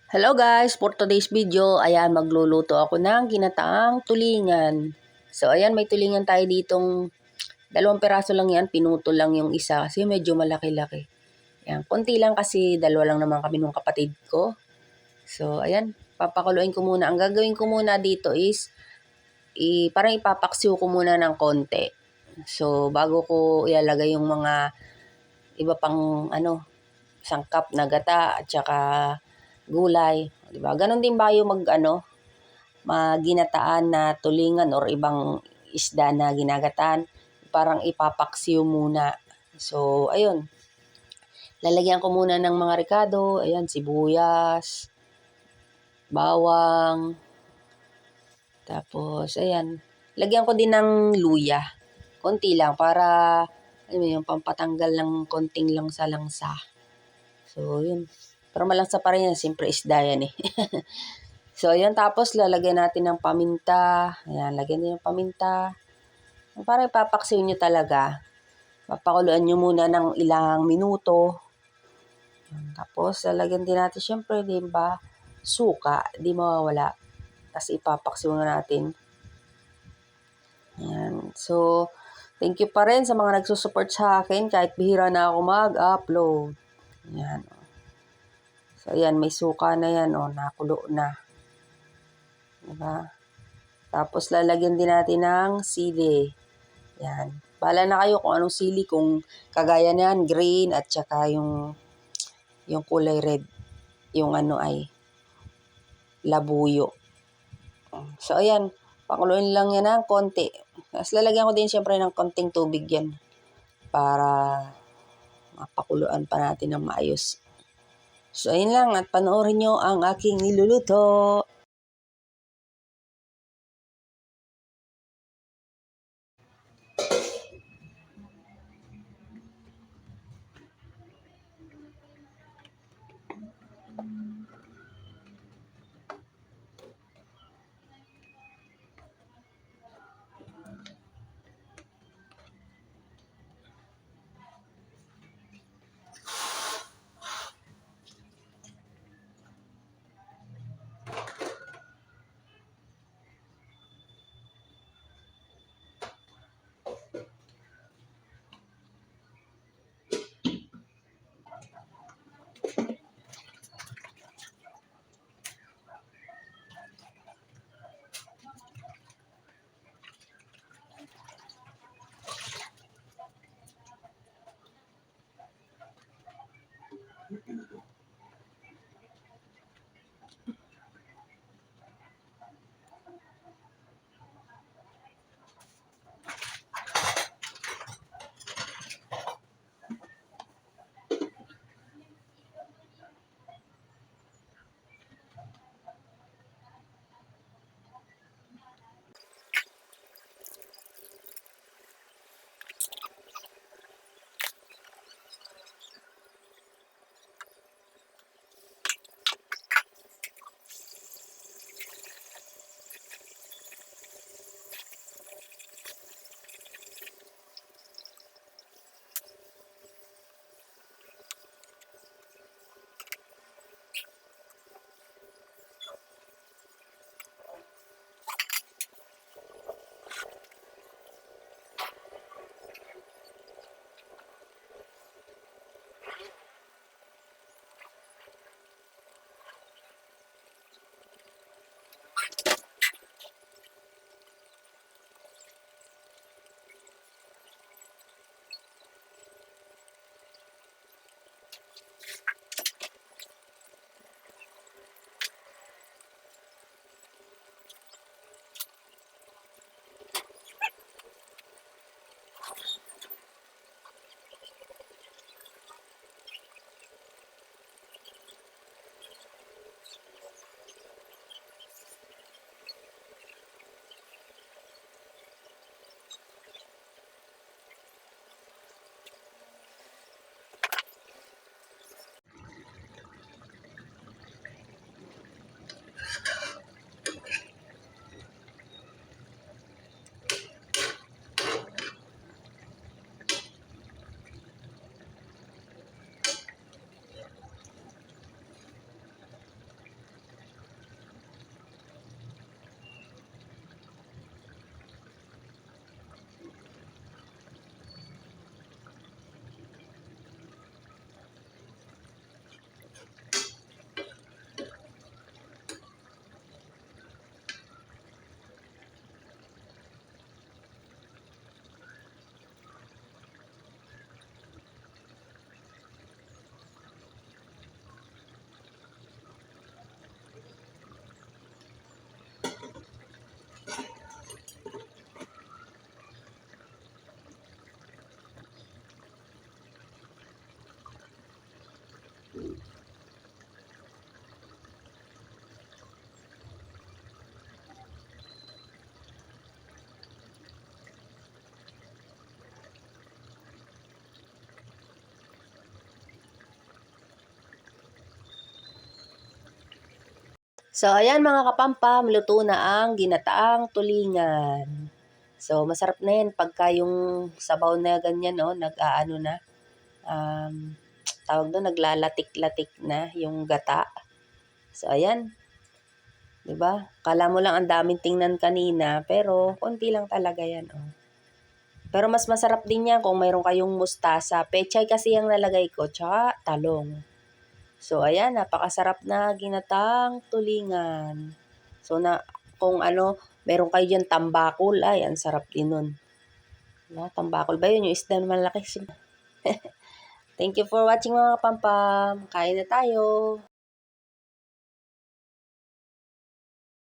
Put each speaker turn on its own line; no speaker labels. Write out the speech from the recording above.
Hello guys, for today's video, ayan magluluto ako ng ginataang tulingan. So ayan, may tulingan tayo ditong 2 piraso lang yan, pinuto lang yung isa kasi medyo malaki-laki. Ayan, konti lang kasi 2 lang naman kami nung kapatid ko. So ayan, papakuluin ko muna. Ang gagawin ko muna dito is parang ipapaksiw ko muna ng konti. So bago ko ilalagay yung mga iba pang sangkap na gata at saka gulay, 'di ba? Ganon din ba yung maginataan na tulingan or ibang isda na ginagataan, parang ipapaksiw muna. So, ayun. Lalagyan ko muna ng mga rekado, ayan, sibuyas, bawang, tapos, ayan. Lagyan ko din ng luya. Konti lang para, yung pampatanggal ng konting langsa-langsa. So, yun. Pero malansa pa rin yan. Siyempre, isda yan eh. So, ayan. Tapos, lalagyan natin ng paminta. Ayan, lagyan din ng paminta. Para ipapaksiw nyo talaga. Papakuluan nyo muna ng ilang minuto. Tapos, lalagyan din natin, siyempre, di ba, suka. Di mawawala. Tapos, ipapaksiw na natin. Ayan. So, thank you pa rin sa mga nagsusupport sa akin kahit bihira na ako mag-upload. Ayan. So, ayan, may suka na yan, nakulo na. Diba? Tapos, lalagyan din natin ng sili. Ayan. Bahala na kayo kung anong sili, kung kagaya na yan, green, at saka yung kulay red. Yung ay labuyo. So, ayan. Pakuluin lang yan ng konti. Tapos, lalagyan ko din siyempre ng konting tubig yan. Para mapakuluan pa natin ng maayos. So, ayun lang. At panoorin nyo ang aking niluluto. So, ayan mga kapampam, luto na ang ginataang tulingan. So, masarap na yan pagka yung sabaw na ganyan, no, nag-aano na. Tawag doon, naglalatik-latik na yung gata. So, ayan. 'Di ba? Kala mo lang ang daming tingnan kanina, pero konti lang talaga yan, oh. Pero mas masarap din yan kung mayroon kayong mustasa. Pechay kasi yung nalagay ko, tsaka talong. So, ayan, napakasarap na ginatang tulingan. So, kung meron kayo dyan tambakol, ay, ang sarap din nun. Tambakol ba yun? Yung isda na malaki. Thank you for watching mga kapampam. Kain na tayo.